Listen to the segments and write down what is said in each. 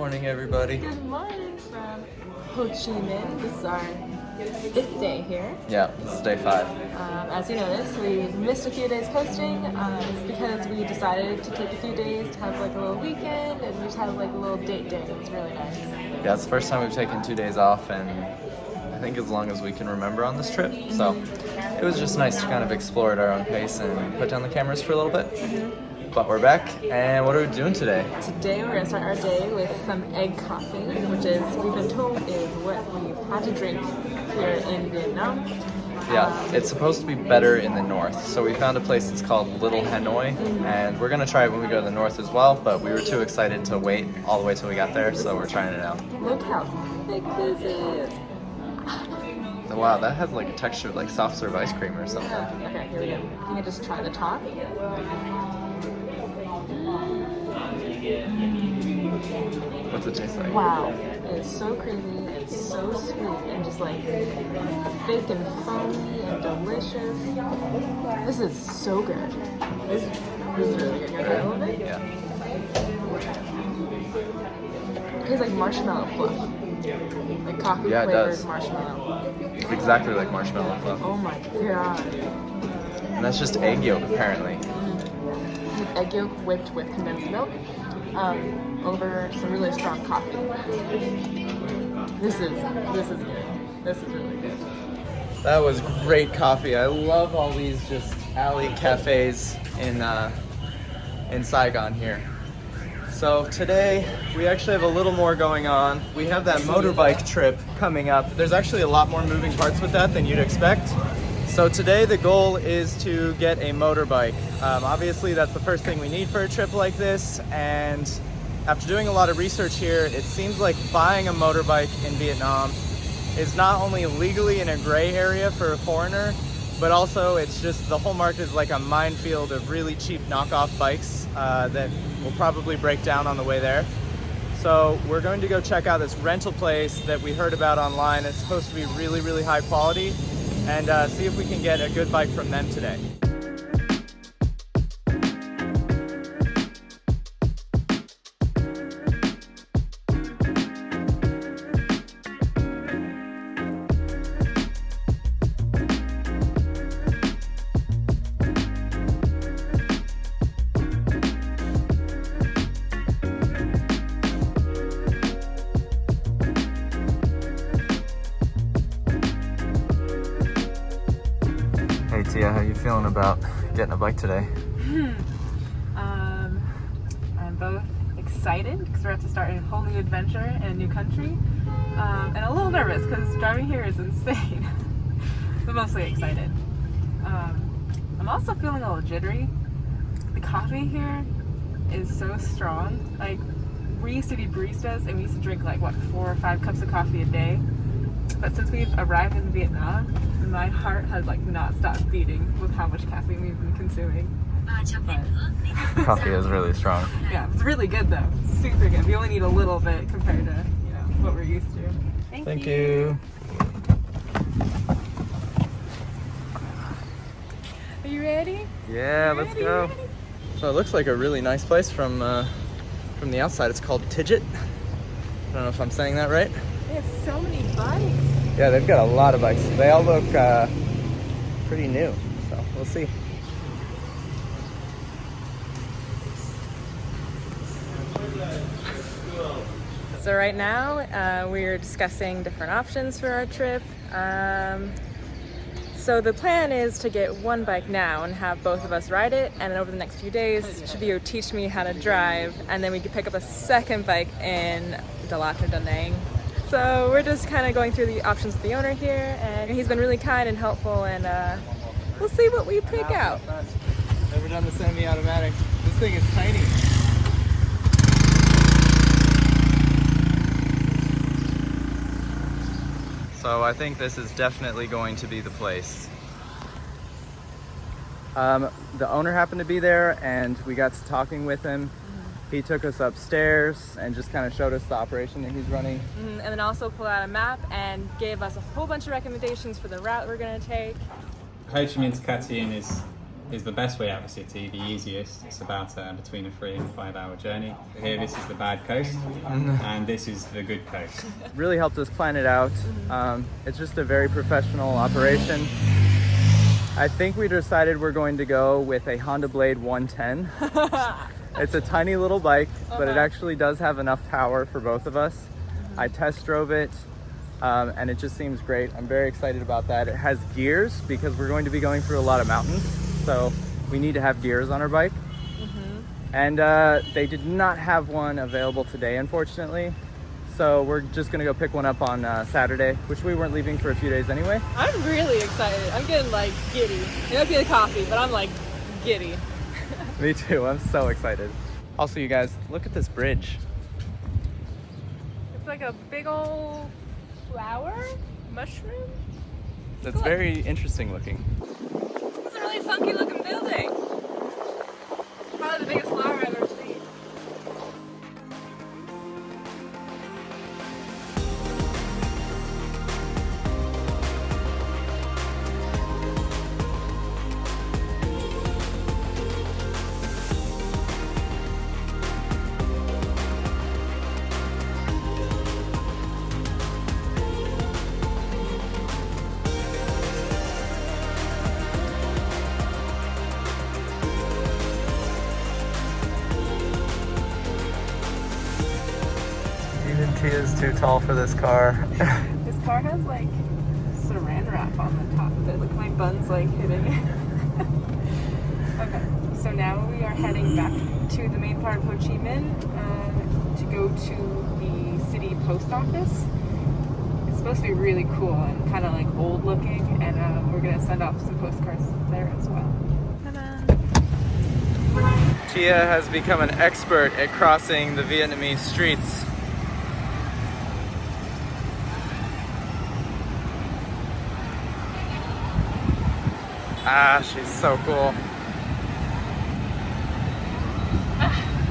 morning, everybody. Good morning from Ho Chi Minh. This is our 5th day here. Yeah, this is day 5. As you noticed, we missed a few days posting. It's because we decided to take a few days to have like a little weekend and we just had like a little date day. It was really nice. Yeah, it's the first time we've taken 2 days off, and I think as long as we can remember on this trip. So it was just nice to kind of explore at our own pace and put down the cameras for a little bit. But we're back, and what are we doing today? Today we're going to start our day with some egg coffee, which is, we've been told, is what we've had to drink here in Vietnam. Yeah, it's supposed to be better in the north. So we found a place that's called Little Hanoi, and we're going to try it when we go to the north as well, but we were too excited to wait all the way till we got there, so we're trying it out. Look how thick this is. Wow, that has like a texture like soft serve ice cream or something. Okay, here we go. Can you just try the top? What's it taste like? Wow, it's so creamy, it's so sweet, and just like thick and foamy and delicious. This is so good. This is really good. You want to try a little bit? Yeah. It tastes like marshmallow fluff. Like coffee flavored marshmallow. It's exactly like marshmallow fluff. Oh my god. And that's just egg yolk, apparently. It's egg yolk whipped with condensed milk. Over some really strong coffee. This is good. This is really good. That was great coffee. I love all these just alley cafes in Saigon here. So today we actually have a little more going on. We have that motorbike trip coming up. There's actually a lot more moving parts with that than you'd expect. So today the goal is to get a motorbike. Obviously that's the first thing we need for a trip like this, and after doing a lot of research here, it seems like buying a motorbike in Vietnam is not only legally in a gray area for a foreigner, but also it's just the whole market is like a minefield of really cheap knockoff bikes that will probably break down on the way there. So we're going to go check out this rental place that we heard about online. It's supposed to be really, really high quality, and see if we can get a good bike from them today. Hey Tia, how you feeling about getting a bike today? I'm both excited because we're about to start a whole new adventure in a new country, and a little nervous because driving here is insane, but mostly excited. I'm also feeling a little jittery. The coffee here is so strong. Like, we used to be baristas and we used to drink like, what, 4 or 5 cups of coffee a day. But since we've arrived in Vietnam, my heart has like not stopped beating with how much caffeine we've been consuming. But Coffee is really strong. yeah, it's really good though. It's super good. We only need a little bit compared to, you know, what we're used to. Thank you. Are you ready? Yeah, let's go. Ready? So it looks like a really nice place from the outside. It's called Tidget. I don't know if I'm saying that right. They have so many bikes. Yeah, they've got a lot of bikes. They all look pretty new, so we'll see. So right now, we're discussing different options for our trip. So the plan is to get one bike now and have both of us ride it, and then over the next few days, Cheveyo will teach me how to drive, and then we can pick up a second bike in Dalat or Da Nang. So we're just kind of going through the options with the owner here, and he's been really kind and helpful, and we'll see what we pick out. Never done the semi-automatic. This thing is tiny. So I think this is definitely going to be the place. The owner happened to be there and we got to talking with him. He took us upstairs and just kind of showed us the operation that he's running. And then also pulled out a map and gave us a whole bunch of recommendations for the route we're going to take. Ho Chi Minh's Cathedral is is the best way out of the city, the easiest. It's about between a 3 and 5 hour journey. Here, this is the bad coast, and this is the good coast. Really helped us plan it out. It's just a very professional operation. I think we decided we're going to go with a Honda Blade 110. It's a tiny little bike, but it actually does have enough power for both of us. I test drove it, and it just seems great. I'm very excited about that. It has gears because we're going to be going through a lot of mountains, so we need to have gears on our bike. And they did not have one available today, unfortunately. So we're just gonna go pick one up on Saturday, which we weren't leaving for a few days anyway. I'm really excited. I'm getting like giddy. It might be the coffee, but I'm like giddy. Me too, I'm so excited. Also, you guys, look at this bridge. It's like a big old flower, mushroom. That's very interesting looking. It's a really funky looking building. Probably the biggest flower I've ever seen. Even Tia's too tall for this car. This car has like saran wrap on the top of it. Look, my bun's like hitting it. Okay, so now we are heading back to the main part of Ho Chi Minh to go to the city post office. It's supposed to be really cool and kind of like old looking, and we're gonna send off some postcards there as well. Tia has become an expert at crossing the Vietnamese streets. Ah, she's so cool.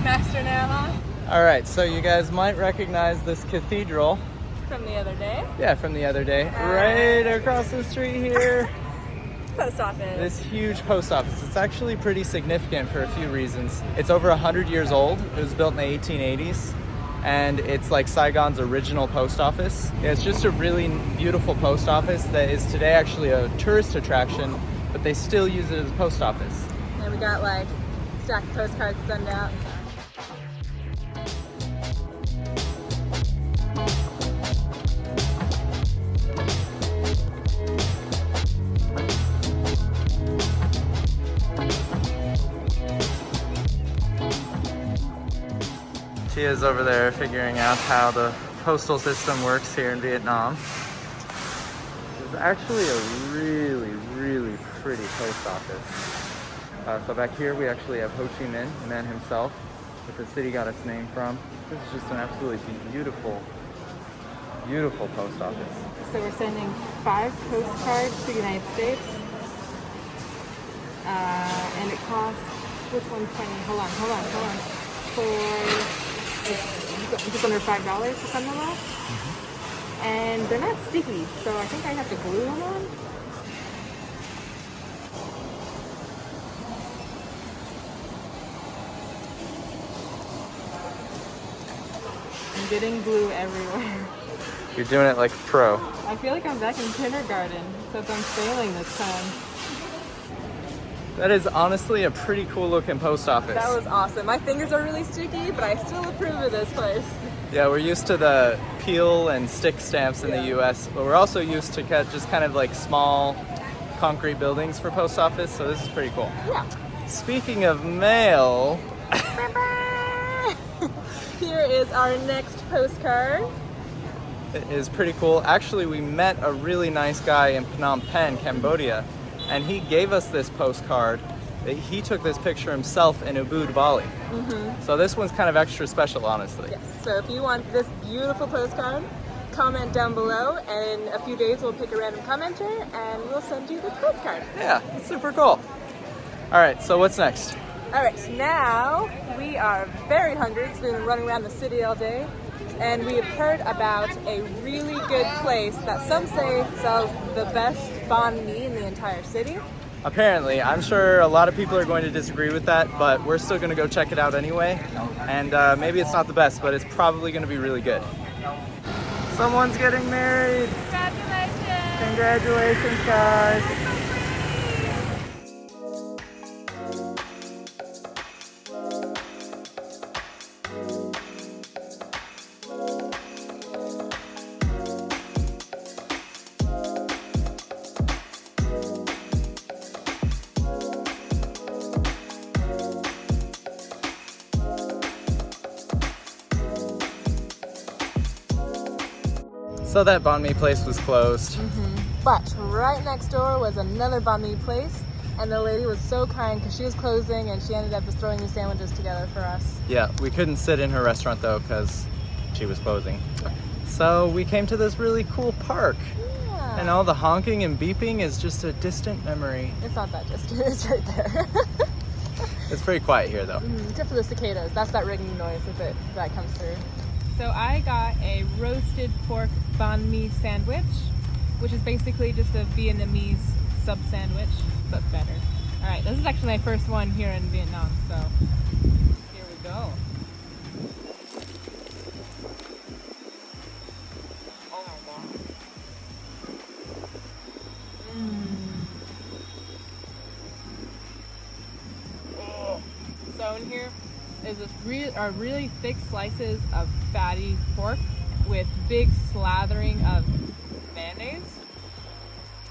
Master now, huh? All right, so you guys might recognize this cathedral. From the other day. Yeah, from the other day. Right across the street here. Post office. This huge post office. It's actually pretty significant for a few reasons. It's over 100 years old. It was built in the 1880s. And it's like Saigon's original post office. Yeah, it's just a really beautiful post office that is today actually a tourist attraction, but they still use it as a post office. And we got like stacked postcards sent out. Tia's over there figuring out how the postal system works here in Vietnam. It's actually a really, really pretty post office. So back here we actually have Ho Chi Minh, the man himself, that the city got its name from. This is just an absolutely beautiful, beautiful post office. So we're sending 5 postcards to the United States. And it costs, which one's penny? Hold on. For just under $5 to send them off. And they're not sticky, so I think I have to glue them on. I'm getting glue everywhere. You're doing it like a pro. I feel like I'm back in kindergarten, except I'm failing this time. That is honestly a pretty cool looking post office. That was awesome. My fingers are really sticky, but I still approve of this place. Yeah, we're used to the peel and stick stamps in the US, but we're also used to just kind of like small concrete buildings for post office, so this is pretty cool. Yeah. Speaking of mail, here is our next postcard. it is pretty cool. Actually, we met a really nice guy in Phnom Penh, Cambodia, and he gave us this postcard. He took this picture himself in Ubud, Bali. So this one's kind of extra special, honestly. Yes, so if you want this beautiful postcard, comment down below, and in a few days we'll pick a random commenter and we'll send you this postcard. Yeah, it's super cool. All right, so what's next? All right, now we are very hungry because we've been running around the city all day, and we have heard about a really good place that some say sells the best banh mi in the entire city. Apparently. I'm sure a lot of people are going to disagree with that, but we're still gonna go check it out anyway. And maybe it's not the best, but it's probably gonna be really good. Someone's getting married! Congratulations! Congratulations, guys! So that banh mi place was closed. But right next door was another banh mi place, and the lady was so kind because she was closing and she ended up just throwing these sandwiches together for us. Yeah, we couldn't sit in her restaurant though because she was closing. So we came to this really cool park. Yeah. And all the honking and beeping is just a distant memory. It's not that distant, it's right there. It's pretty quiet here though. Except for the cicadas. That's that ringing noise that comes through. So I got a roasted pork banh mi sandwich, which is basically just a Vietnamese sub sandwich, but better. All right, this is actually my first one here in Vietnam, so here we go. Oh my god. Oh. So in here is this really thick slices of fatty pork with big slathering of mayonnaise.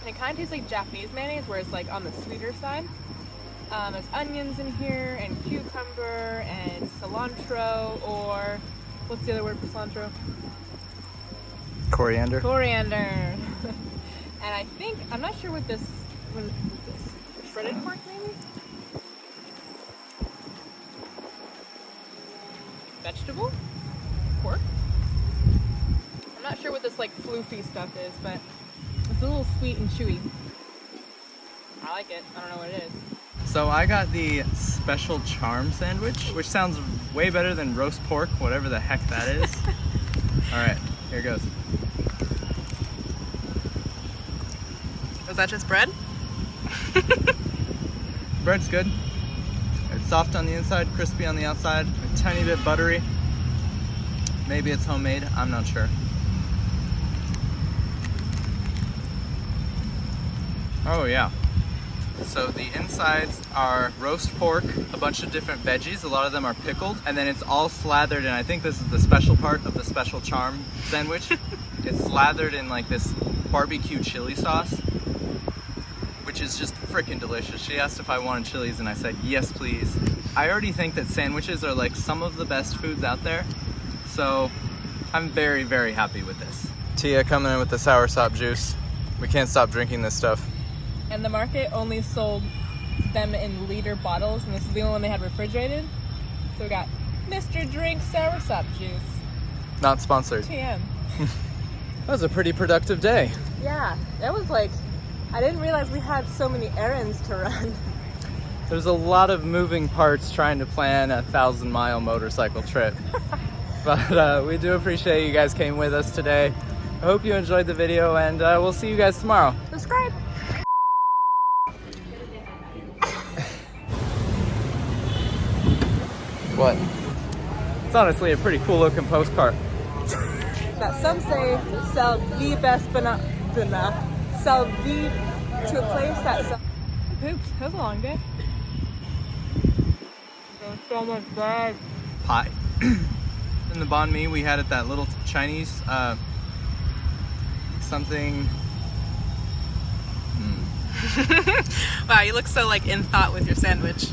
And it kind of tastes like Japanese mayonnaise, where it's like on the sweeter side. There's onions in here, and cucumber, and cilantro, or what's the other word for cilantro? Coriander. Coriander. And I think, I'm not sure what is this? Shredded pork maybe? Vegetable? Pork? I'm not sure what this like floofy stuff is, but it's a little sweet and chewy. I like it. I don't know what it is. So I got the special charm sandwich, which sounds way better than roast pork, whatever the heck that is. All right, here goes. Is that just bread? Bread's good. It's soft on the inside, crispy on the outside, a tiny bit buttery. Maybe it's homemade, I'm not sure. Oh yeah. So the insides are roast pork, a bunch of different veggies, a lot of them are pickled, and then it's all slathered, and I think this is the special part of the special charm sandwich. It's slathered in like this barbecue chili sauce, which is just freaking delicious. She asked if I wanted chilies and I said, yes, please. I already think that sandwiches are like some of the best foods out there. So I'm very, very happy with this. Tia coming in with the soursop juice. We can't stop drinking this stuff. And the market only sold them in liter bottles, and this is the only one they had refrigerated. So we got Mr. Drink soursop juice. Not sponsored. TM. That was a pretty productive day. Yeah, that was like, I didn't realize we had so many errands to run. There's a lot of moving parts trying to plan a 1,000-mile motorcycle trip. But we do appreciate you guys came with us today. I hope you enjoyed the video, and we'll see you guys tomorrow. Subscribe. What? It's honestly a pretty cool looking postcard. That some say sell the best banana. Sell the to a place that sells. Oops, that was a long day. There's so much bread. Pie. In the banh mi we had at that little Chinese something. Wow, you look so like in thought with your sandwich.